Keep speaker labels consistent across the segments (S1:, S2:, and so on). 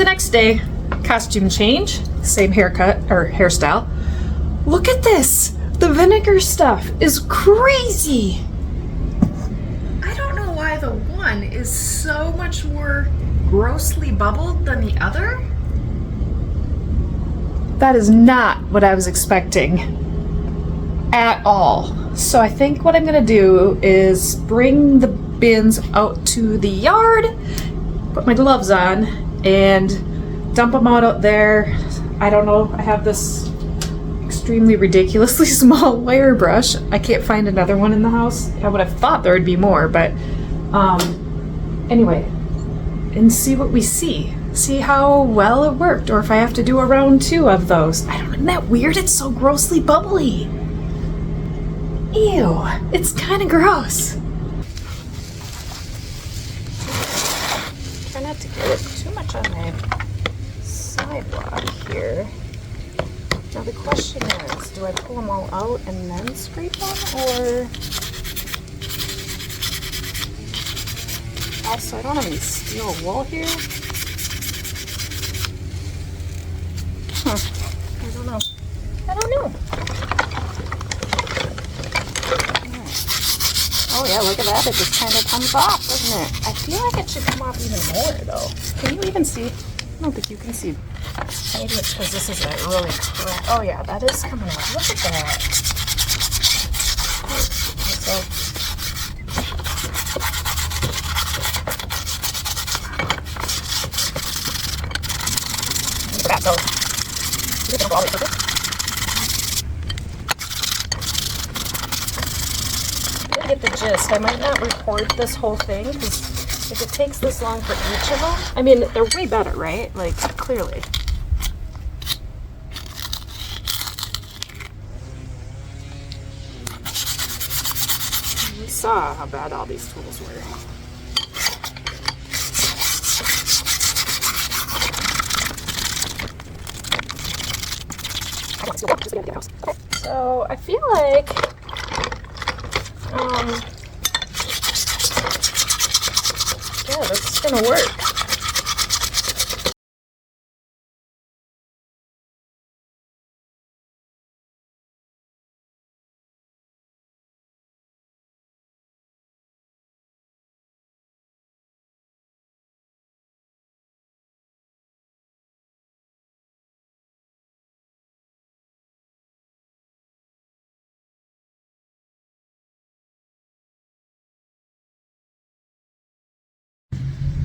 S1: the next day. Costume change, same haircut or hairstyle. Look at this. The vinegar stuff is crazy. I don't know why the one is so much more grossly bubbled than the other. That is not what I was expecting at all. So I think what I'm gonna do is bring the bins out to the yard, put my gloves on, and dump them out there. I don't know, I have this extremely ridiculously small wire brush. I can't find another one in the house. I would have thought there would be more, but anyway, and see what we see. See how well it worked, or if I have to do a round 2 of those. I don't know, isn't that weird? It's so grossly bubbly. Ew, it's kind of gross. Try not to get it too much on my sidewalk here. Now the question is, do I pull them all out and then scrape them, or... Also, I don't have any steel wool here. I don't know. I don't know. Oh yeah, look at that. It just kind of comes off, doesn't it? I feel like it should come off even more, though. Can you even see? I don't think you can see. Maybe it's because this is a really crack. Oh yeah, that is coming off. Look at that. So, look at that, though. I get the gist. I might not record this whole thing because if it takes this long for each of them, I mean, they're way better, right? Like, clearly. We saw how bad all these tools were. So I feel like yeah, this is gonna work.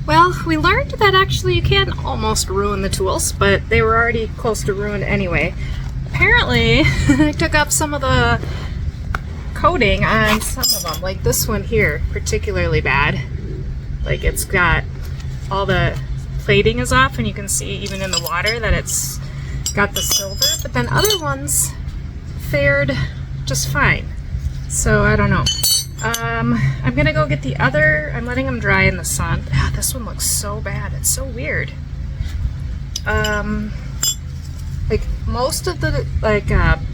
S1: Well, we learned that actually you can almost ruin the tools, but they were already close to ruined anyway. Apparently, I took off some of the coating on some of them, like this one here, particularly bad. Like it's got all the plating is off, and you can see even in the water that it's got the silver, but then other ones fared just fine. So I don't know. I'm gonna go get the other. I'm letting them dry in the sun. Ah, this one looks so bad. It's so weird. Like most of the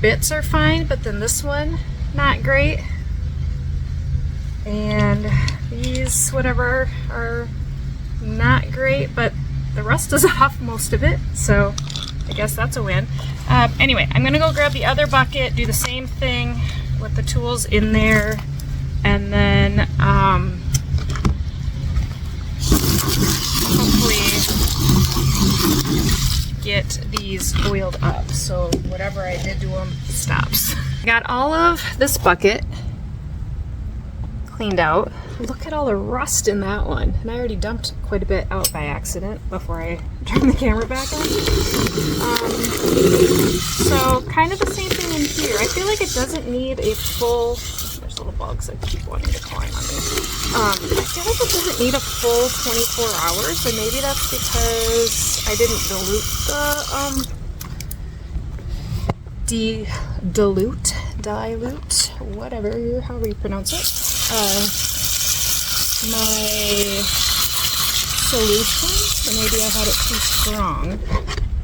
S1: bits are fine, but then this one not great. And these whatever are not great, but the rust is off most of it. So I guess that's a win. Anyway, I'm gonna go grab the other bucket, do the same thing with the tools in there. And then hopefully get these oiled up so whatever I did to them stops. Got all of this bucket cleaned out. Look at all the rust in that one. And I already dumped quite a bit out by accident before I turned the camera back on. So kind of the same thing in here. I feel like it doesn't need a full... little bugs that keep wanting to climb on me. I feel like it doesn't need a full 24 hours, and maybe that's because I didn't dilute, whatever, however you pronounce it, my solution, so maybe I had it too strong.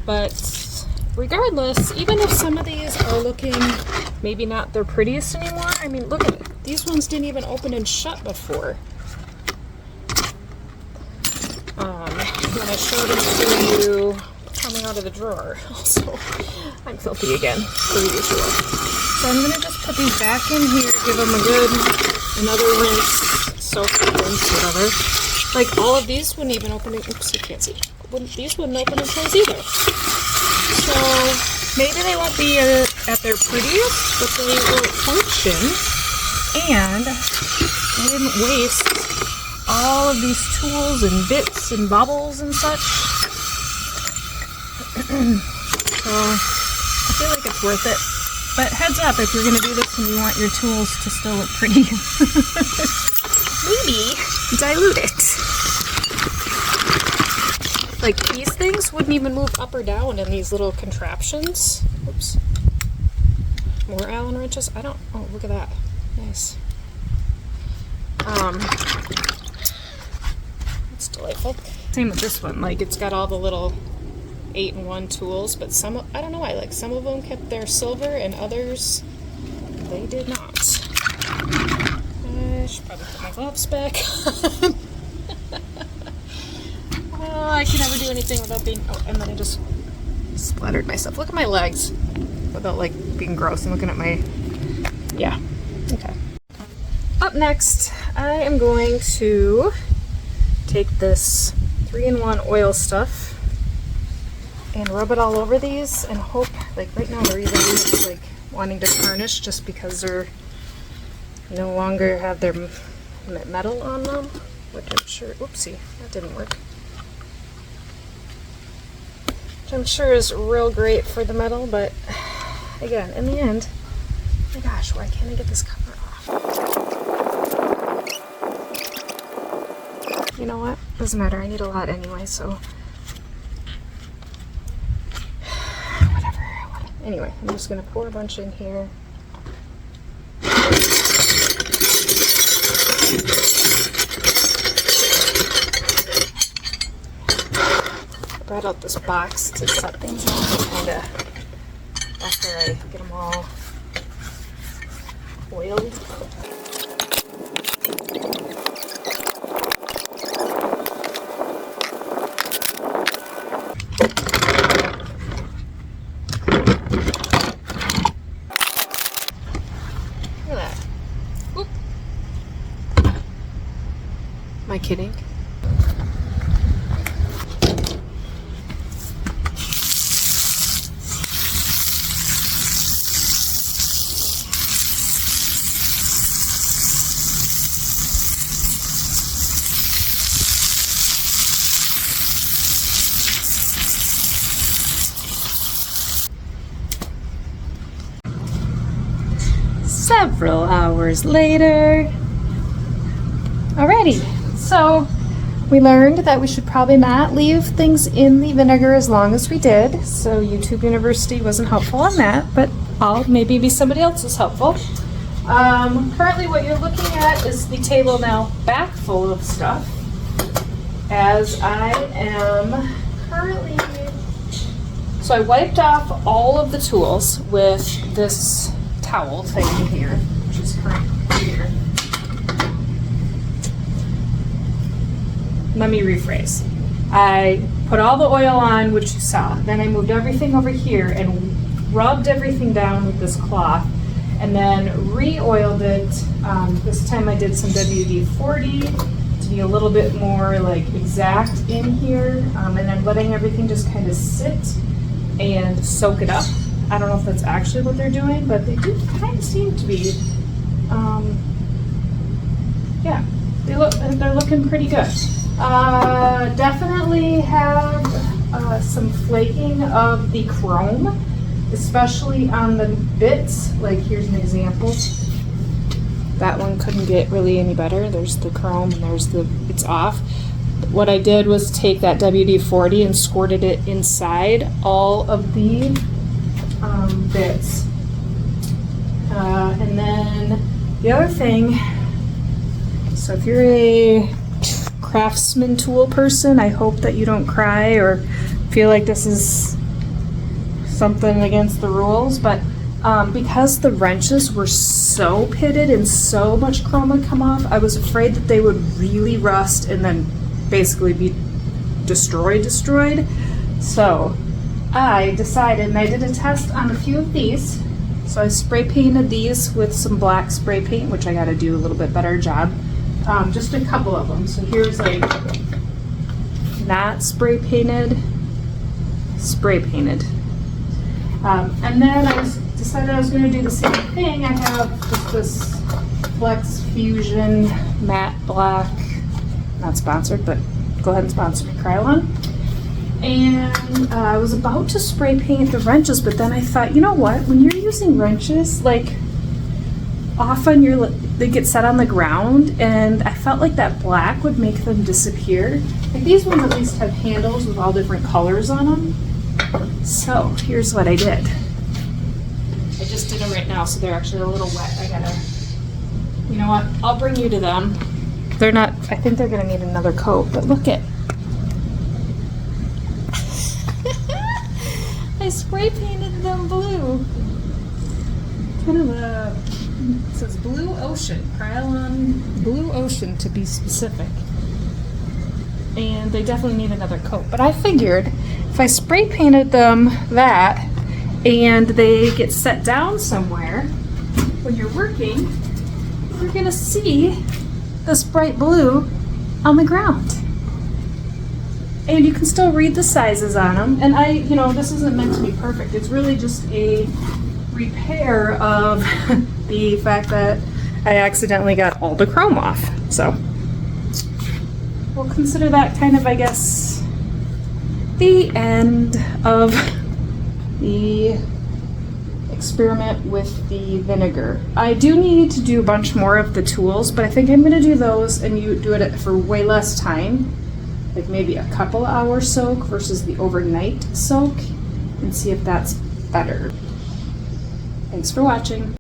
S1: But regardless, even if some of these are looking maybe not their prettiest anymore, I mean, look at it. These ones didn't even open and shut before. when I showed them to you coming out of the drawer. Also, I'm filthy again, per usual. So I'm gonna just put these back in here, give them a good, another rinse, soak, rinse, whatever. Like all of these wouldn't even open it, oops, you can't see. These wouldn't open and close either. So maybe they won't be at their prettiest, but they will function. And I didn't waste all of these tools and bits and bobbles and such. So I feel like it's worth it. But heads up, if you're going to do this and you want your tools to still look pretty, maybe dilute it. Like these things wouldn't even move up or down in these little contraptions. Oops. More Allen wrenches. Oh, look at that. Nice. It's delightful. Same with this one. Like it's got all the little 8-in-1 tools, but some, I don't know why, like some of them kept their silver and others they did not. I should probably put my gloves back on. Oh, I can never do anything without being, oh, and then I just splattered myself. Look at my legs without like being gross and looking at my, yeah, okay. Up next, I am going to take this 3-in-1 oil stuff and rub it all over these and hope, like right now they're even like wanting to tarnish just because they're no longer have their metal on them, which I'm sure, oopsie, that didn't work. Which I'm sure is real great for the metal, but again, in the end, oh my gosh, why can't I get this cover off? You know what? Doesn't matter, I need a lot anyway, so anyway, I'm just going to pour a bunch in here. I brought out this box to set things on kind of after I get them all oiled. Am I kidding? Several hours later. Alrighty. So we learned that we should probably not leave things in the vinegar as long as we did. So YouTube University wasn't helpful on that, but I'll maybe be somebody else's helpful. Currently what you're looking at is the table now back full of stuff, as I am currently, so I wiped off all of the tools with this towel thing here, which is currently here. Let me rephrase. I put all the oil on, which you saw. Then I moved everything over here and rubbed everything down with this cloth, and then re-oiled it. This time I did some WD-40 to be a little bit more like exact in here, and then letting everything just kind of sit and soak it up. I don't know if that's actually what they're doing, but they do kind of seem to be. Yeah, they're looking pretty good. Definitely have some flaking of the chrome, especially on the bits. Like here's an example. That one couldn't get really any better. There's the chrome and there's it's off. What I did was take that WD-40 and squirted it inside all of the bits. And then the other thing, so if you're a Craftsman tool person, I hope that you don't cry or feel like this is something against the rules, but because the wrenches were so pitted and so much chrome would come off, I was afraid that they would really rust and then basically be destroyed. So I decided, and I did a test on a few of these. So I spray painted these with some black spray paint, which I got to do a little bit better job. Just a couple of them. So here's like not spray painted, spray painted. And then I decided I was going to do the same thing. I have just this Flex Fusion matte black, not sponsored, but go ahead and sponsor me, Krylon. And I was about to spray paint the wrenches, but then I thought, you know what? When you're using wrenches, like often they get set on the ground, and I felt like that black would make them disappear. Like these ones at least have handles with all different colors on them. So here's what I did. I just did them right now, so they're actually a little wet. I gotta, you know what? I'll bring you to them. They're not, I think they're gonna need another coat, but look at. I spray painted them blue. Kind of a, it says Blue Ocean, Krylon Blue Ocean to be specific. And they definitely need another coat. But I figured if I spray painted them that and they get set down somewhere, when you're working, you're gonna see this bright blue on the ground. And you can still read the sizes on them. And this isn't meant to be perfect. It's really just a repair of the fact that I accidentally got all the chrome off. So we'll consider that kind of, I guess, the end of the experiment with the vinegar. I do need to do a bunch more of the tools, but I think I'm gonna do those and you do it for way less time. Like maybe a couple hour soak versus the overnight soak, and see if that's better. Thanks for watching.